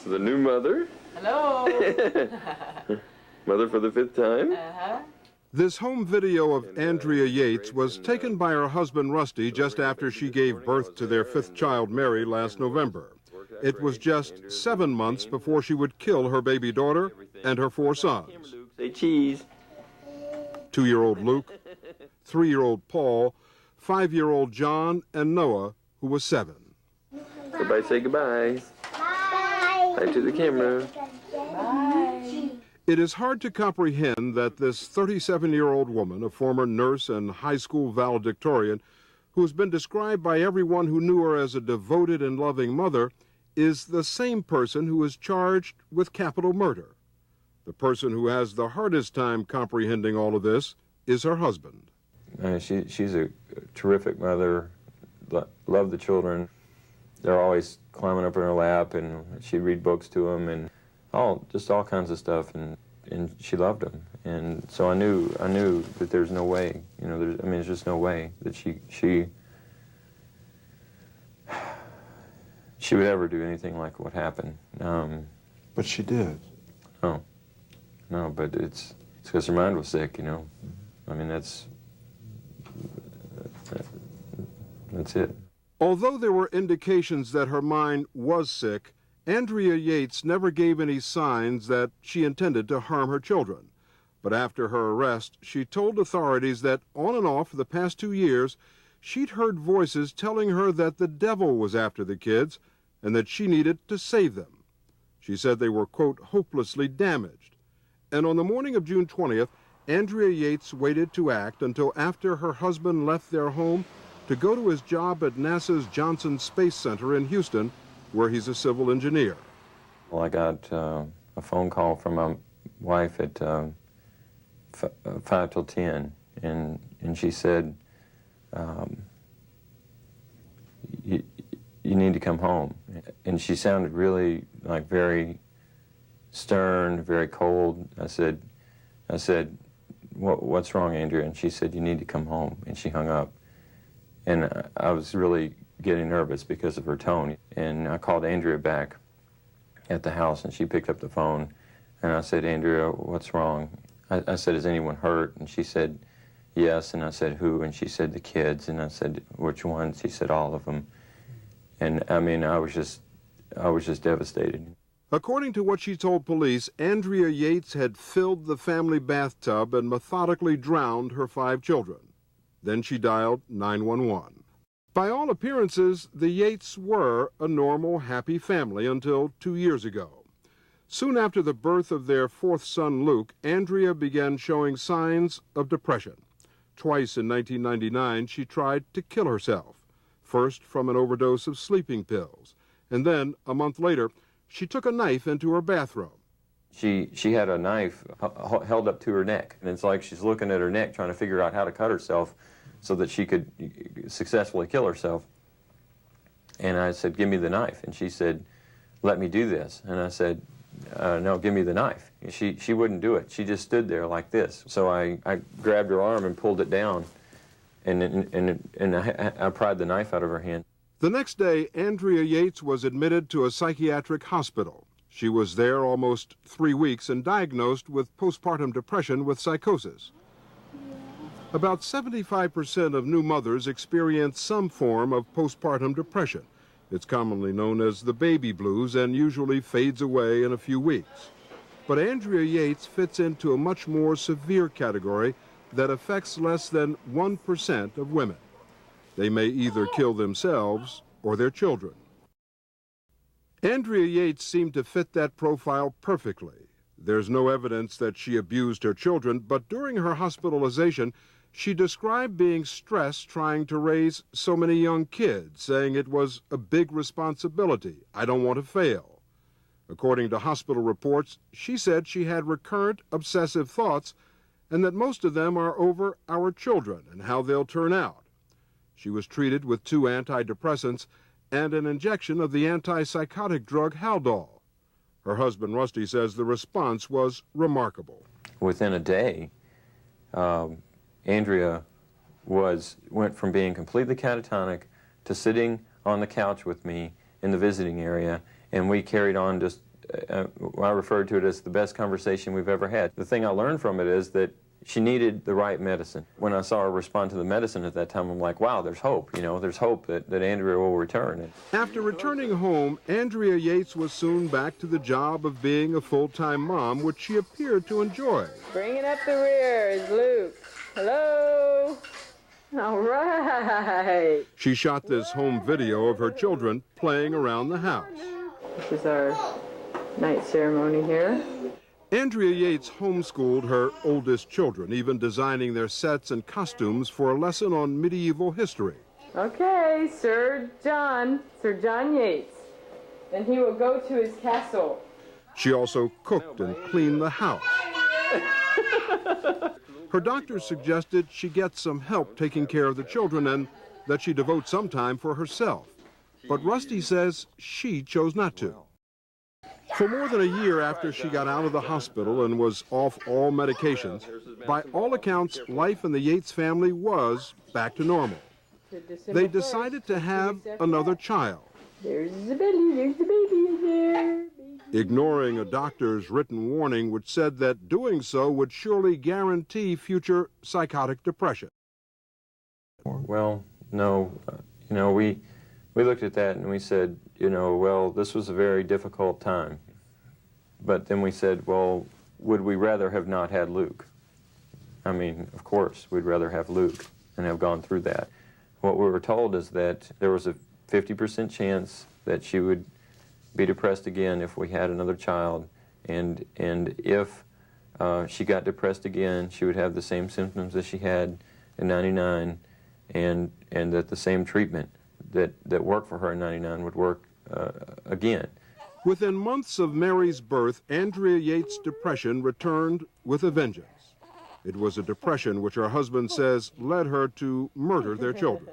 The new mother. Hello. Mother for the 5th time. Uh-huh. This home video of Andrea Yates was taken by her husband Rusty just after she gave birth to their 5th child, Mary, last November. It was just 7 months before she would kill her baby daughter and her 4 sons. Say cheese. 2-year-old Luke, 3-year-old Paul, 5-year-old John, and Noah, who was 7. Everybody say goodbye. Bye. Bye to the camera. Bye. It is hard to comprehend that this 37-year-old woman, a former nurse and high school valedictorian, who has been described by everyone who knew her as a devoted and loving mother, is the same person who is charged with capital murder. The person who has the hardest time comprehending all of this is her husband. She's a terrific mother, loved the children. They're always climbing up in her lap, and she'd read books to them, and just all kinds of stuff, and she loved them. And so I knew that there's no way, you know, there's just no way that she would ever do anything like what happened. But she did. No, but it's because her mind was sick, you know. I mean, that's it. Although there were indications that her mind was sick, Andrea Yates never gave any signs that she intended to harm her children. But after her arrest, she told authorities that on and off for the past 2 years, she'd heard voices telling her that the devil was after the kids and that she needed to save them. She said they were, quote, hopelessly damaged. And on the morning of June 20th, Andrea Yates waited to act until after her husband left their home to go to his job at NASA's Johnson Space Center in Houston, where he's a civil engineer. Well, I got a phone call from my wife at 5 till 10, and she said, you need to come home. And she sounded really like very stern, very cold. I said, what's wrong, Andrea? And she said, you need to come home. And she hung up. And I was really getting nervous because of her tone. And I called Andrea back at the house, and she picked up the phone. And I said, Andrea, what's wrong? I said, is anyone hurt? And she said, yes. And I said, who? And she said, the kids. And I said, which ones? She said, all of them. And I mean, I was just devastated. According to what she told police, Andrea Yates had filled the family bathtub and methodically drowned her 5 children. Then she dialed 911. By all appearances, the Yates were a normal, happy family until 2 years ago. Soon after the birth of their 4th son, Luke, Andrea began showing signs of depression. Twice in 1999, she tried to kill herself, first from an overdose of sleeping pills, and then, a month later, she took a knife into her bathroom. She had a knife held up to her neck, and it's like she's looking at her neck trying to figure out how to cut herself so that she could successfully kill herself. And I said, give me the knife. And she said, let me do this. And I said, no, give me the knife. She wouldn't do it. She just stood there like this. So I grabbed her arm and pulled it down, and I pried the knife out of her hand. The next day, Andrea Yates was admitted to a psychiatric hospital. She was there almost 3 weeks and diagnosed with postpartum depression with psychosis. About 75% of new mothers experience some form of postpartum depression. It's commonly known as the baby blues and usually fades away in a few weeks. But Andrea Yates fits into a much more severe category that affects less than 1% of women. They may either kill themselves or their children. Andrea Yates seemed to fit that profile perfectly. There's no evidence that she abused her children, but during her hospitalization, she described being stressed trying to raise so many young kids, saying it was a big responsibility. I don't want to fail. According to hospital reports, she said she had recurrent obsessive thoughts and that most of them are over our children and how they'll turn out. She was treated with 2 antidepressants and an injection of the antipsychotic drug Haldol. Her husband, Rusty, says the response was remarkable. Within a day, Andrea went from being completely catatonic to sitting on the couch with me in the visiting area, and we carried on just I referred to it as the best conversation we've ever had. The thing I learned from it is that she needed the right medicine. When I saw her respond to the medicine at that time, I'm like, wow, there's hope. You know, there's hope that Andrea will return. After returning home, Andrea Yates was soon back to the job of being a full-time mom, which she appeared to enjoy. Bringing up the rear is Luke. Hello. All right. She shot this home video of her children playing around the house. This is our night ceremony here. Andrea Yates homeschooled her oldest children, even designing their sets and costumes for a lesson on medieval history. Okay, Sir John Yates. And he will go to his castle. She also cooked and cleaned the house. Her doctor suggested she get some help taking care of the children and that she devote some time for herself. But Rusty says she chose not to. For more than a year after she got out of the hospital and was off all medications, by all accounts, life in the Yates family was back to normal. They decided to have another child. There's the baby in there. Ignoring a doctor's written warning which said that doing so would surely guarantee future psychotic depression. Well, no, you know, we looked at that and we said, you know, well, this was a very difficult time. But then we said, well, would we rather have not had Luke? I mean, of course, we'd rather have Luke and have gone through that. What we were told is that there was a 50% chance that she would be depressed again if we had another child, and if she got depressed again, she would have the same symptoms as she had in '99, and that the same treatment that worked for her in '99 would work again. Within months of Mary's birth, Andrea Yates' depression returned with a vengeance. It was a depression which her husband says led her to murder their children.